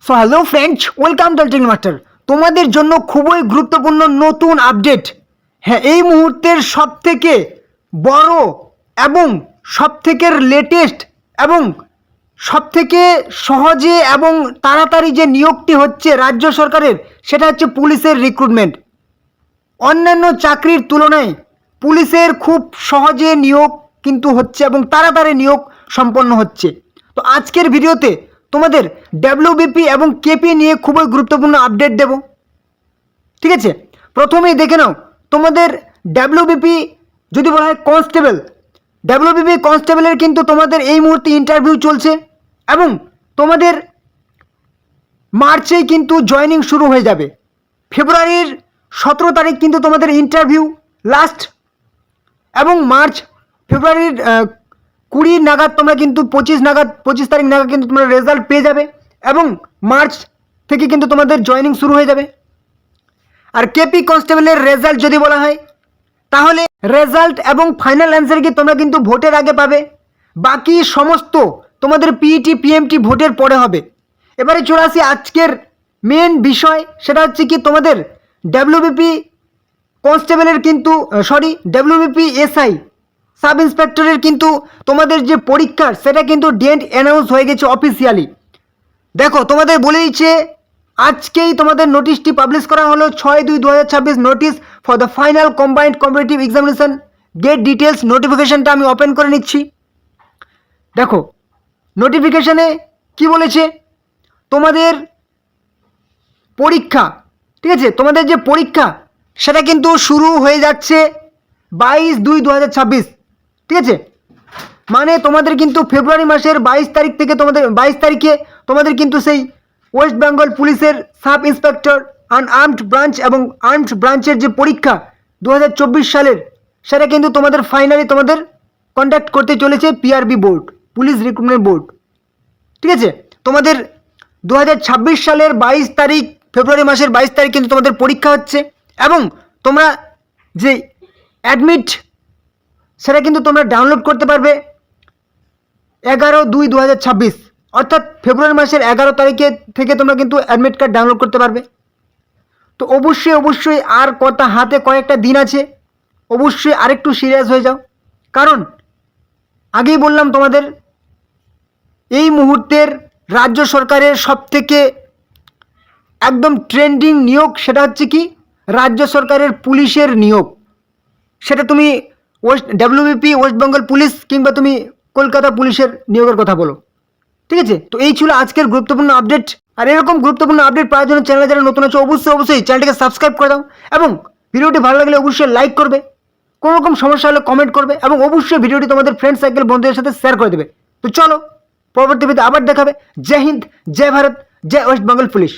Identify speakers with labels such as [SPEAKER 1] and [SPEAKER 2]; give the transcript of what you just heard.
[SPEAKER 1] So hello friends, welcome to technique master. তোমাদের জন্য খুবই গুরুত্বপূর্ণ নতুন আপডেট। হ্যাঁ, এই মুহূর্তের সবথেকে বড় এবং সবথেকে লেটেস্ট এবং সবথেকে সহজে এবং তাড়াতাড়ি যে নিয়োগটি হচ্ছে রাজ্য সরকারের, সেটা হচ্ছে পুলিশের রিক্রুটমেন্ট। অন্যান্য চাকরির তুলনায় পুলিশের খুব সহজে নিয়োগ কিন্তু হচ্ছে এবং তাড়াতাড়ি নিয়োগ সম্পন্ন হচ্ছে। তো আজকের ভিডিওতে তোমাদের ডাব্লিউবিপি এবং কেপি নিয়ে খুবই গুরুত্বপূর্ণ আপডেট দেব। ঠিক আছে, প্রথমেই দেখে নাও তোমাদের ডাব্লিউবিপি যদি বলা হয় কনস্টেবল, ডাব্লিউবিপি কনস্টেবলের কিন্তু তোমাদের এই মুহূর্তে ইন্টারভিউ চলছে এবং তোমাদের মার্চেই কিন্তু জয়েনিং শুরু হয়ে যাবে। ফেব্রুয়ারির 17 তারিখ কিন্তু তোমাদের ইন্টারভিউ লাস্ট এবং ফেব্রুয়ারির 20 নাগাদ তোমরা কিন্তু 25 তারিখ নাগাদ কিন্তু তোমরা রেজাল্ট পেয়ে যাবে এবং মার্চ থেকে কিন্তু তোমাদের জয়েনিং শুরু হয়ে যাবে। আর কেপি কনস্টেবলের রেজাল্ট যদি বলা হয়, তাহলে রেজাল্ট এবং ফাইনাল অ্যান্সার কি তোমরা কিন্তু ভোটের আগে পাবে, বাকি সমস্ত তোমাদের পিইটি পিএমটি ভোটের পরে হবে। এবারে চলে আসি আজকের মেন বিষয়, সেটা হচ্ছে কি তোমাদের ডাব্লিউবিপি কনস্টেবলের কিন্তু ডাব্লিউবিপি এসআই সাব ইন্সপেক্টরের কিন্তু তোমাদের যে পরীক্ষার, সেটা কিন্তু ডেট অ্যানাউন্স হয়ে গেছে অফিসিয়ালি। দেখো, তোমাদের বলে দিচ্ছে আজকেই তোমাদের নোটিশটি পাবলিশ করা হলো 6/2/2026, notice for the final combined competitive examination gate details. নোটিফিকেশনটা আমি ওপেন করে নিচ্ছি। দেখো নোটিফিকেশনে কি বলেছে, তোমাদের পরীক্ষা, ঠিক আছে, তোমাদের যে পরীক্ষা সেটা কিন্তু শুরু হয়ে যাচ্ছে 22/2/2026। ঠিক আছে, মানে তোমাদের কিন্তু ফেব্রুয়ারি মাসের 22 তারিখ থেকে তোমাদের 22 তারিখে তোমাদের কিন্তু সেই ওয়েস্ট বেঙ্গল পুলিশের সাব ইন্সপেক্টর আনআর্মড ব্রাঞ্চ এবং আর্মড ব্রাঞ্চের যে পরীক্ষা 2024 সালের, সেটা কিন্তু তোমাদের ফাইনালি তোমাদের কন্ডাক্ট করতে চলেছে PRB board, police recruitment board. ঠিক আছে, তোমাদের 2026 সালের 22 তারিখ, ফেব্রুয়ারি মাসের 22 তারিখ কিন্তু তোমাদের পরীক্ষা হচ্ছে এবং তোমরা যে অ্যাডমিট, সেটা কিন্তু তোমরা ডাউনলোড করতে পারবে 11/2/2026, অর্থাৎ ফেব্রুয়ারি মাসের 11 তারিখে থেকে তোমরা কিন্তু অ্যাডমিট কার্ড ডাউনলোড করতে পারবে। তো অবশ্যই আর হাতে কয়েকটা দিন আছে, অবশ্যই আরেকটু সিরিয়াস হয়ে যাও, কারণ আগেই বললাম তোমাদের এই মুহূর্তের রাজ্য সরকারের সবথেকে একদম ট্রেন্ডিং নিয়োগ, সেটা হচ্ছে কি রাজ্য সরকারের পুলিশের নিয়োগ। সেটা তুমি ডাব্লিউবিপি ওয়েস্ট বেঙ্গল পুলিশ কিংবা তুমি কলকাতা পুলিশের নিয়োগের কথা বলো। ঠিক আছে, তো এই ছিল আজকের গুরুত্বপূর্ণ আপডেট। আর এরকম গুরুত্বপূর্ণ আপডেট পাওয়ার জন্য চ্যানেলে যারা নতুন আছে অবশ্যই চ্যানেলটিকে সাবস্ক্রাইব করে দাও এবং ভিডিওটি ভালো লাগলে অবশ্যই লাইক করবে, কোনো রকম সমস্যা হলে কমেন্ট করবে এবং অবশ্যই ভিডিওটি তোমাদের ফ্রেন্ড সার্কেল বন্ধুদের সাথে শেয়ার করে দেবে। তো চলো, পরবর্তী ভিডিওতে আবার দেখাবে। জয় হিন্দ, জয় ভারত, জয় ওয়েস্ট বেঙ্গল পুলিশ।